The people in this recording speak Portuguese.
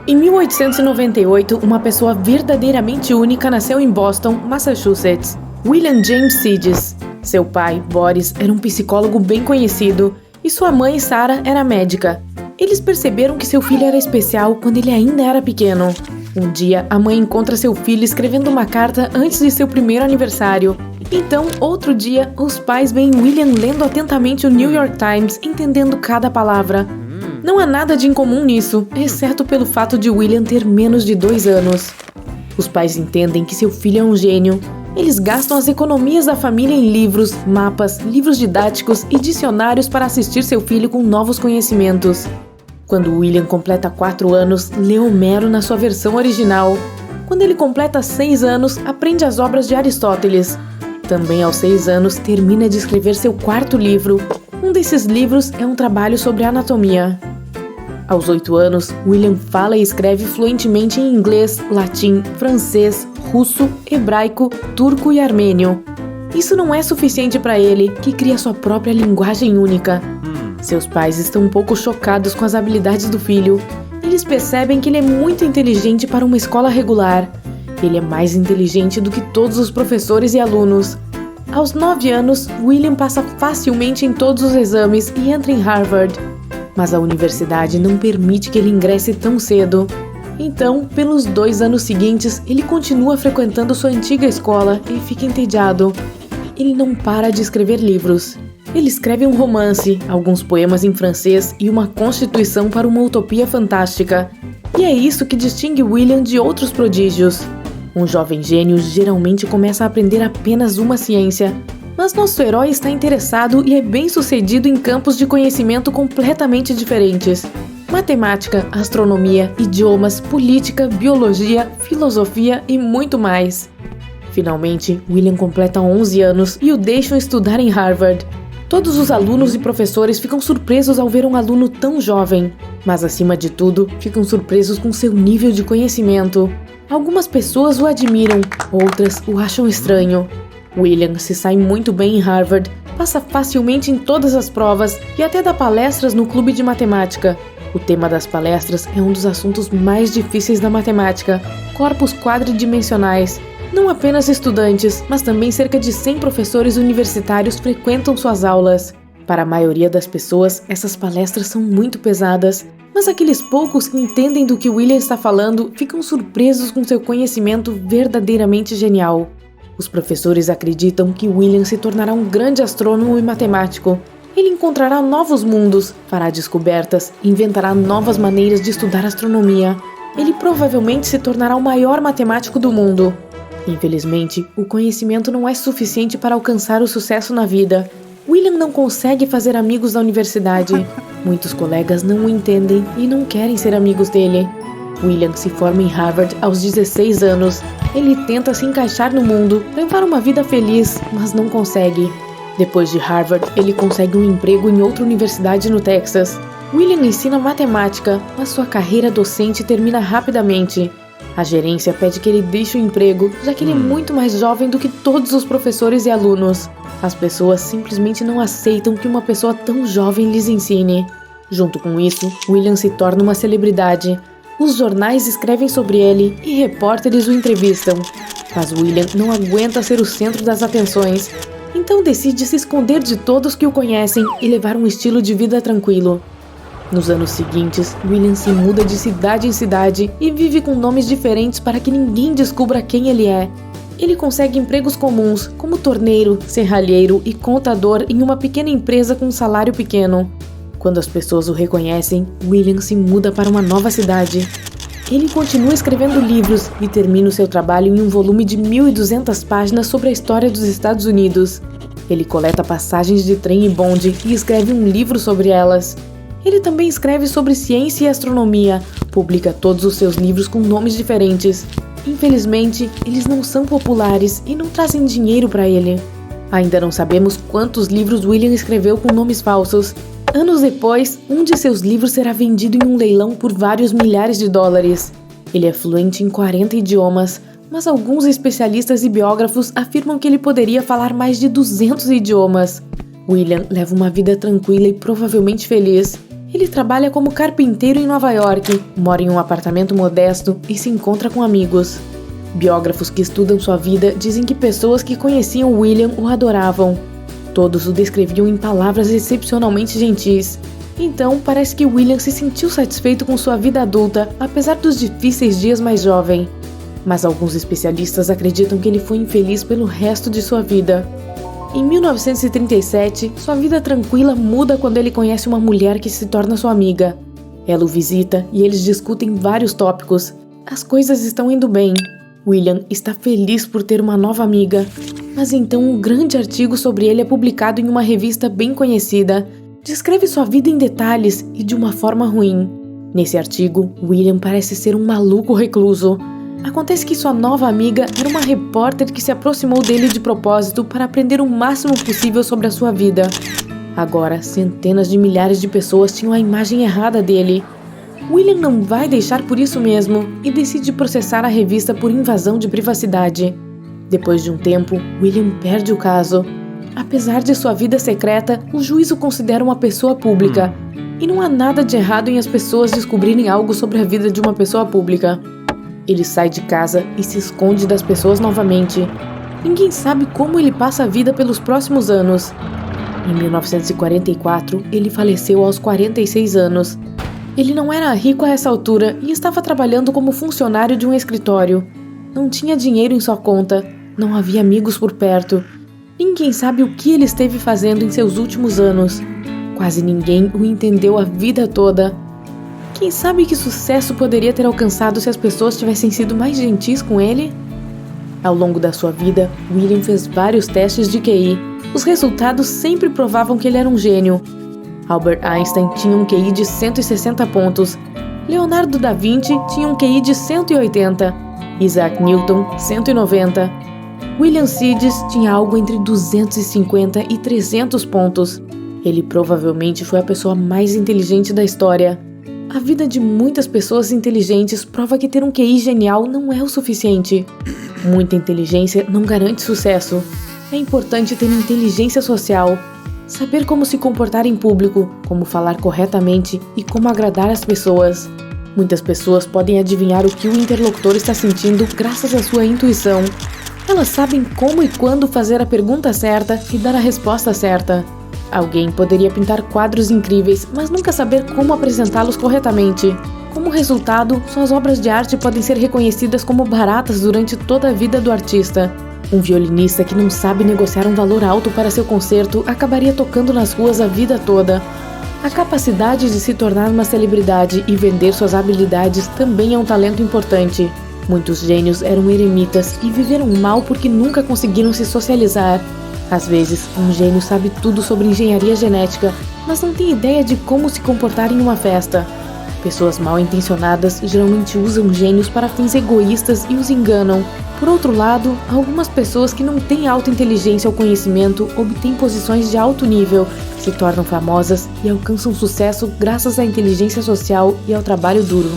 Em 1898, uma pessoa verdadeiramente única nasceu em Boston, Massachusetts. William James Sidis. Seu pai, Boris, era um psicólogo bem conhecido e sua mãe, Sarah, era médica. Eles perceberam que seu filho era especial quando ele ainda era pequeno. Um dia, a mãe encontra seu filho escrevendo uma carta antes de seu primeiro aniversário. Então, outro dia, os pais veem William lendo atentamente o New York Times, entendendo cada palavra. Não há nada de incomum nisso, exceto pelo fato de William ter menos de 2 anos. Os pais entendem que seu filho é um gênio. Eles gastam as economias da família em livros, mapas, livros didáticos e dicionários para assistir seu filho com novos conhecimentos. Quando William completa 4 anos, lê Homero na sua versão original. Quando ele completa 6 anos, aprende as obras de Aristóteles. Também aos 6 anos, termina de escrever seu 4º livro. Um desses livros é um trabalho sobre anatomia. Aos 8 anos, William fala e escreve fluentemente em inglês, latim, francês, russo, hebraico, turco e armênio. Isso não é suficiente para ele, que cria sua própria linguagem única. Seus pais estão um pouco chocados com as habilidades do filho. Eles percebem que ele é muito inteligente para uma escola regular. Ele é mais inteligente do que todos os professores e alunos. Aos 9 anos, William passa facilmente em todos os exames e entra em Harvard. Mas a universidade não permite que ele ingresse tão cedo. Então, pelos 2 anos seguintes, ele continua frequentando sua antiga escola e fica entediado. Ele não para de escrever livros. Ele escreve um romance, alguns poemas em francês e uma constituição para uma utopia fantástica. E é isso que distingue William de outros prodígios. Um jovem gênio geralmente começa a aprender apenas uma ciência, mas nosso herói está interessado e é bem-sucedido em campos de conhecimento completamente diferentes. Matemática, astronomia, idiomas, política, biologia, filosofia e muito mais. Finalmente, William completa 11 anos e o deixam estudar em Harvard. Todos os alunos e professores ficam surpresos ao ver um aluno tão jovem, mas acima de tudo, ficam surpresos com seu nível de conhecimento. Algumas pessoas o admiram, outras o acham estranho. William se sai muito bem em Harvard, passa facilmente em todas as provas e até dá palestras no clube de matemática. O tema das palestras é um dos assuntos mais difíceis da matemática, corpos quadridimensionais. Não apenas estudantes, mas também cerca de 100 professores universitários frequentam suas aulas. Para a maioria das pessoas, essas palestras são muito pesadas, mas aqueles poucos que entendem do que William está falando ficam surpresos com seu conhecimento verdadeiramente genial. Os professores acreditam que William se tornará um grande astrônomo e matemático. Ele encontrará novos mundos, fará descobertas, inventará novas maneiras de estudar astronomia. Ele provavelmente se tornará o maior matemático do mundo. Infelizmente, o conhecimento não é suficiente para alcançar o sucesso na vida. William não consegue fazer amigos na universidade. Muitos colegas não o entendem e não querem ser amigos dele. William se forma em Harvard aos 16 anos. Ele tenta se encaixar no mundo, levar uma vida feliz, mas não consegue. Depois de Harvard, ele consegue um emprego em outra universidade no Texas. William ensina matemática, mas sua carreira docente termina rapidamente. A gerência pede que ele deixe o emprego, já que ele é muito mais jovem do que todos os professores e alunos. As pessoas simplesmente não aceitam que uma pessoa tão jovem lhes ensine. Junto com isso, William se torna uma celebridade. Os jornais escrevem sobre ele e repórteres o entrevistam. Mas William não aguenta ser o centro das atenções, então decide se esconder de todos que o conhecem e levar um estilo de vida tranquilo. Nos anos seguintes, William se muda de cidade em cidade e vive com nomes diferentes para que ninguém descubra quem ele é. Ele consegue empregos comuns, como torneiro, serralheiro e contador em uma pequena empresa com um salário pequeno. Quando as pessoas o reconhecem, William se muda para uma nova cidade. Ele continua escrevendo livros e termina o seu trabalho em um volume de 1.200 páginas sobre a história dos Estados Unidos. Ele coleta passagens de trem e bonde e escreve um livro sobre elas. Ele também escreve sobre ciência e astronomia, publica todos os seus livros com nomes diferentes. Infelizmente, eles não são populares e não trazem dinheiro para ele. Ainda não sabemos quantos livros William escreveu com nomes falsos. Anos depois, um de seus livros será vendido em um leilão por vários milhares de dólares. Ele é fluente em 40 idiomas, mas alguns especialistas e biógrafos afirmam que ele poderia falar mais de 200 idiomas. William leva uma vida tranquila e provavelmente feliz. Ele trabalha como carpinteiro em Nova York, mora em um apartamento modesto e se encontra com amigos. Biógrafos que estudam sua vida dizem que pessoas que conheciam William o adoravam. Todos o descreviam em palavras excepcionalmente gentis. Então, parece que William se sentiu satisfeito com sua vida adulta, apesar dos difíceis dias mais jovem. Mas alguns especialistas acreditam que ele foi infeliz pelo resto de sua vida. Em 1937, sua vida tranquila muda quando ele conhece uma mulher que se torna sua amiga. Ela o visita e eles discutem vários tópicos. As coisas estão indo bem. William está feliz por ter uma nova amiga. Mas então um grande artigo sobre ele é publicado em uma revista bem conhecida. Descreve sua vida em detalhes e de uma forma ruim. Nesse artigo, William parece ser um maluco recluso. Acontece que sua nova amiga era uma repórter que se aproximou dele de propósito para aprender o máximo possível sobre a sua vida. Agora, centenas de milhares de pessoas tinham a imagem errada dele. William não vai deixar por isso mesmo e decide processar a revista por invasão de privacidade. Depois de um tempo, William perde o caso. Apesar de sua vida secreta, o juiz o considera uma pessoa pública. E não há nada de errado em as pessoas descobrirem algo sobre a vida de uma pessoa pública. Ele sai de casa e se esconde das pessoas novamente. Ninguém sabe como ele passa a vida pelos próximos anos. Em 1944, ele faleceu aos 46 anos. Ele não era rico a essa altura e estava trabalhando como funcionário de um escritório. Não tinha dinheiro em sua conta, não havia amigos por perto. Ninguém sabe o que ele esteve fazendo em seus últimos anos. Quase ninguém o entendeu a vida toda. Quem sabe que sucesso poderia ter alcançado se as pessoas tivessem sido mais gentis com ele? Ao longo da sua vida, William fez vários testes de QI. Os resultados sempre provavam que ele era um gênio. Albert Einstein tinha um QI de 160 pontos. Leonardo da Vinci tinha um QI de 180. Isaac Newton, 190. William Sidis tinha algo entre 250 e 300 pontos. Ele provavelmente foi a pessoa mais inteligente da história. A vida de muitas pessoas inteligentes prova que ter um QI genial não é o suficiente. Muita inteligência não garante sucesso. É importante ter inteligência social, saber como se comportar em público, como falar corretamente e como agradar as pessoas. Muitas pessoas podem adivinhar o que o interlocutor está sentindo graças à sua intuição. Elas sabem como e quando fazer a pergunta certa e dar a resposta certa. Alguém poderia pintar quadros incríveis, mas nunca saber como apresentá-los corretamente. Como resultado, suas obras de arte podem ser reconhecidas como baratas durante toda a vida do artista. Um violinista que não sabe negociar um valor alto para seu concerto acabaria tocando nas ruas a vida toda. A capacidade de se tornar uma celebridade e vender suas habilidades também é um talento importante. Muitos gênios eram eremitas e viveram mal porque nunca conseguiram se socializar. Às vezes, um gênio sabe tudo sobre engenharia genética, mas não tem ideia de como se comportar em uma festa. Pessoas mal intencionadas geralmente usam gênios para fins egoístas e os enganam. Por outro lado, algumas pessoas que não têm alta inteligência ou conhecimento obtêm posições de alto nível, se tornam famosas e alcançam sucesso graças à inteligência social e ao trabalho duro.